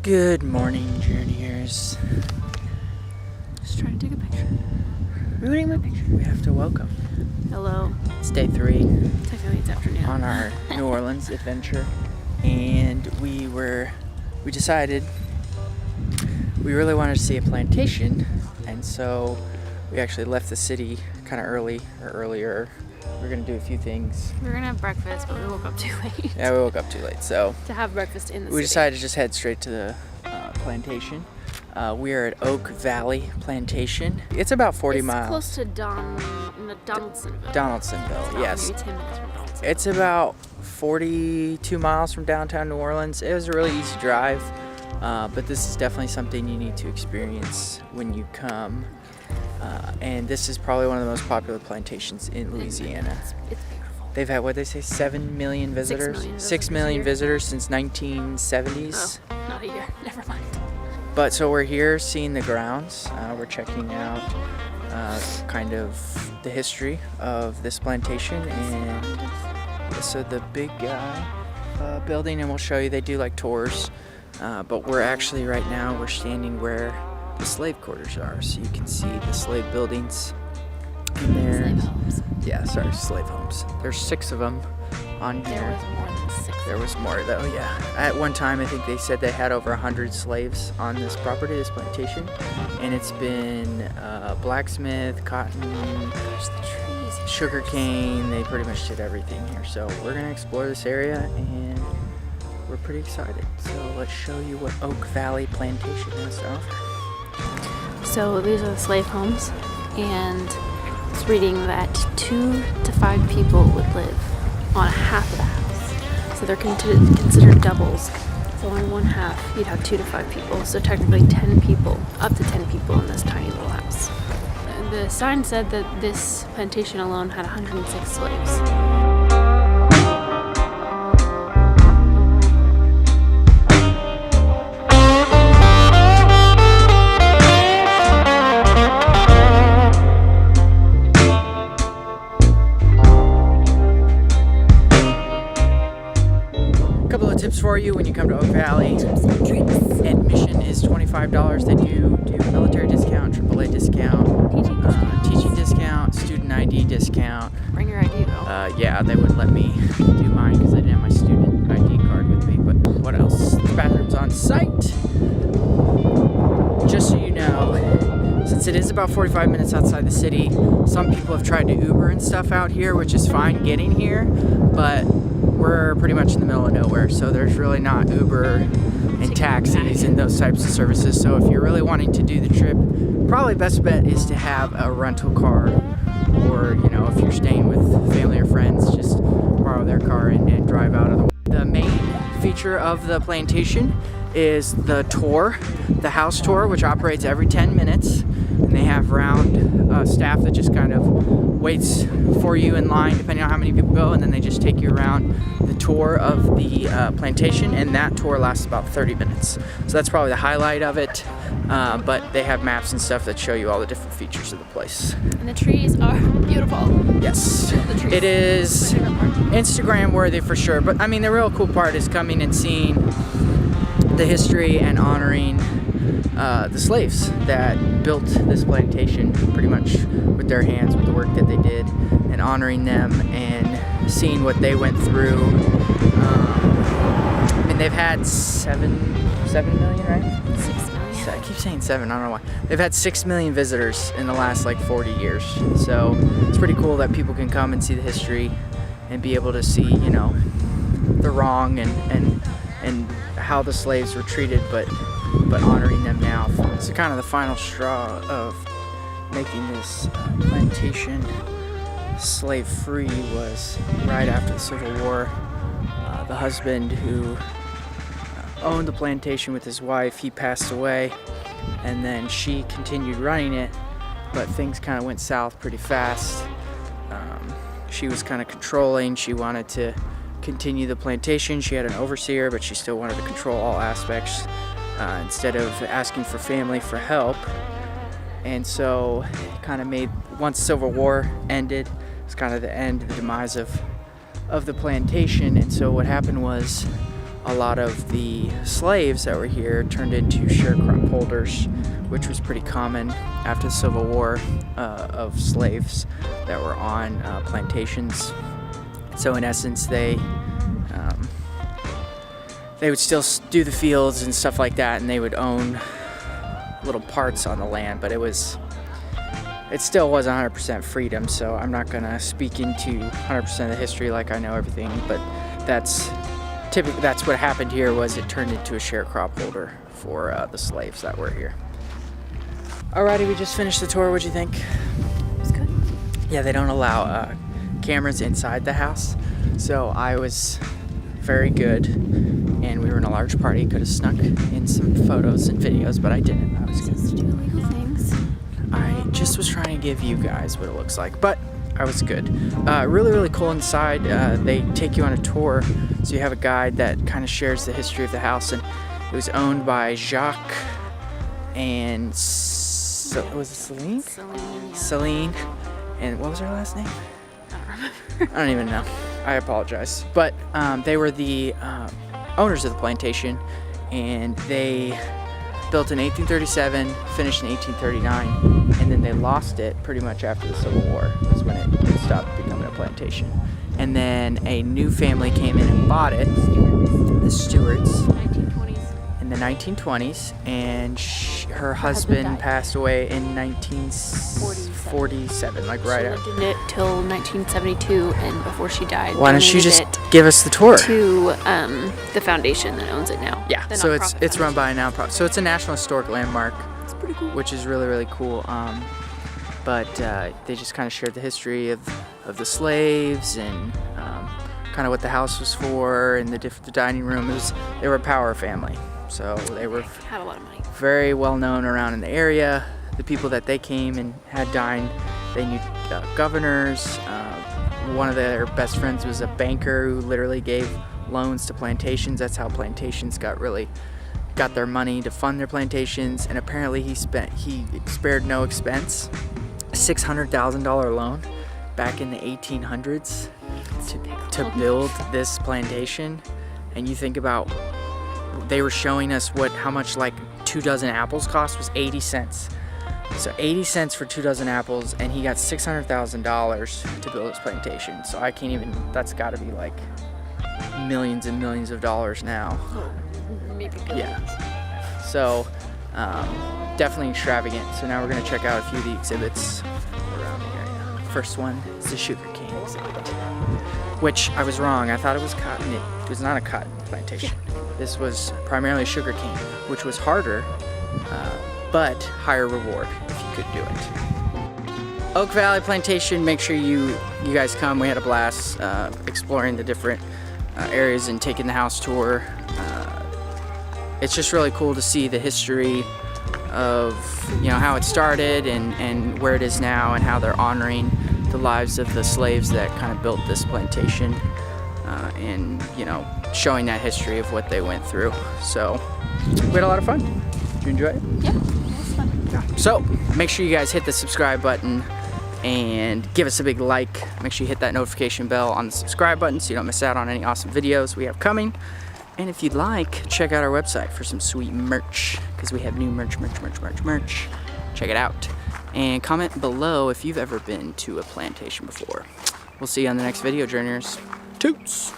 Good morning, journeyers. Just trying to take a picture. Rooting my picture. We have to welcome. Hello. It's day 3 Technically it's afternoon. on our New Orleans adventure, and we decided we really wanted to see a plantation, and so we actually left the city kind of earlier. We're gonna do a few things. We were gonna have breakfast, but we woke up too late. Yeah, we woke up too late, so to have breakfast in the we city. decided to just head straight to the plantation. We are at Oak Valley Plantation. It's about 40 miles. It's close to Donaldsonville. Donaldsonville, yes. Maybe 10 minutes from Donaldsonville. It's about 42 miles from downtown New Orleans. It was a really easy drive, but this is definitely something you need to experience when you come. And this is probably one of the most popular plantations in Louisiana. It's beautiful. They've had, what did they say, 7 million visitors? 6 million visitors since 1970s. Oh, not a year. Never mind. But so we're here seeing the grounds. We're checking out kind of the history of this plantation, and so the big building, and we'll show you. They do like tours, but we're actually right now we're standing where the slave quarters are, so you can see the slave buildings in there. Slave homes. Yeah, sorry, slave homes. There's 6 of them on here. There was more than 6. There was more though, yeah. At one time, I think they said they had over 100 slaves on this property, this plantation, and it's been blacksmith, cotton, Gosh, the trees. sugar cane. They pretty much did everything here. So we're gonna explore this area, and we're pretty excited. So let's show you what Oak Valley Plantation has to offer. So these are the slave homes, and it's reading that 2 to 5 people would live on half of the house. So they're considered doubles. So on one half, you'd have 2 to 5 people. So technically 10 people, up to 10 people in this tiny little house. The sign said that this plantation alone had 106 slaves. Tips for you when you come to Oak Valley. Admission is $25. They do military discount, AAA discount, teaching discount, student ID discount. Bring your ID though. Yeah, they wouldn't let me do mine because I didn't have my student ID card with me. But what else? The bathroom's on site. Just so you know, since it is about 45 minutes outside the city, some people have tried to Uber and stuff out here, which is fine getting here, but we're pretty much in the middle of nowhere, so there's really not Uber and taxis and those types of services. So if you're really wanting to do the trip, probably best bet is to have a rental car, or if you're staying with family or friends, just borrow their car and drive out of the way. The main feature of the plantation is the tour, the house tour, which operates every 10 minutes, and they have round staff that just kind of waits for you in line depending on how many people go, and then they just take you around the tour of the plantation, and that tour lasts about 30 minutes. So that's probably the highlight of it, but they have maps and stuff that show you all the different features of the place. And the trees are beautiful. Yes, it is Instagram worthy for sure, but I mean the real cool part is coming and seeing the history and honoring the slaves that built this plantation pretty much with their hands, with the work that they did, and honoring them and seeing what they went through. I mean, they've had 7 million, right? 6 million. I keep saying 7, I don't know why. They've had 6 million visitors in the last 40 years. So it's pretty cool that people can come and see the history and be able to see, the wrong and how the slaves were treated, but honoring them now. So kind of the final straw of making this plantation slave-free was right after the Civil War. The husband who owned the plantation with his wife, he passed away, and then she continued running it, but things kind of went south pretty fast. She was kind of controlling. She wanted to continue the plantation. She had an overseer, but she still wanted to control all aspects instead of asking for family for help. And so it kind of made, once the Civil War ended, it's kind of the end, the demise of the plantation. And so what happened was a lot of the slaves that were here turned into sharecrop holders, which was pretty common after the Civil War, of slaves that were on plantations. So in essence, they would still do the fields and stuff like that, and they would own little parts on the land, but it still wasn't 100% freedom. So I'm not gonna speak into 100% of the history like I know everything, but that's what happened here. Was it turned into a sharecrop holder for the slaves that were here. Alrighty, we just finished the tour. What'd you think? It was good. Yeah, they don't allow cameras inside the house, so I was very good, and we were in a large party. Could have snuck in some photos and videos, but I didn't. I was Just good. do illegal things. I just was trying to give you guys what it looks like, but I was good. Really, really cool inside. They take you on a tour, so you have a guide that kind of shares the history of the house, and it was owned by Jacques and was it Celine? Celine. Yeah. Celine, and what was her last name? I don't remember. I don't even know. I apologize. But they were the owners of the plantation, and they built in 1837, finished in 1839, and then they lost it pretty much after the Civil War. Was when it stopped becoming a plantation. And then a new family came in and bought it, the Stewarts, 1920s. in the 1920s, and her husband died. passed away in 1947, like right She after. lived in it till 1972, and before she died, Why don't you donated just it give us the tour? to the foundation that owns it now? Yeah, The so nonprofit it's run foundation. by a nonprofit. So it's a National Historic Landmark, It's pretty cool. which is really, really cool. But they just kind of shared the history of the slaves, and kind of what the house was for, and the dining room. They were a power family, so they were Had a lot of money. very well known around in the area. The people that they came and had dined, they knew governors. One of their best friends was a banker who literally gave loans to plantations. That's how plantations got their money to fund their plantations. And apparently he spared no expense. A $600,000 loan back in the 1800s to build this plantation. And you think about, they were showing us how much like 2 dozen apples cost was 80 cents. So 80 cents for 2 dozen apples, and he got $600,000 to build his plantation. So I can't even, that's gotta be like millions and millions of dollars now. Maybe billions. Yeah. So definitely extravagant. So now we're gonna check out a few of the exhibits around the area. First one is the sugarcane exhibit, which I was wrong. I thought it was cotton. It was not a cotton plantation. This was primarily sugarcane, which was harder, but higher reward if you could do it. Oak Valley Plantation, make sure you guys come. We had a blast exploring the different areas and taking the house tour. It's just really cool to see the history of how it started and where it is now, and how they're honoring the lives of the slaves that kind of built this plantation, and showing that history of what they went through. So we had a lot of fun. Did you enjoy it? Yeah, it was fun. Yeah. So make sure you guys hit the subscribe button and give us a big like. Make sure you hit that notification bell on the subscribe button so you don't miss out on any awesome videos we have coming. And if you'd like, check out our website for some sweet merch, because we have new merch. Check it out. And comment below if you've ever been to a plantation before. We'll see you on the next video, journeyers. Toots!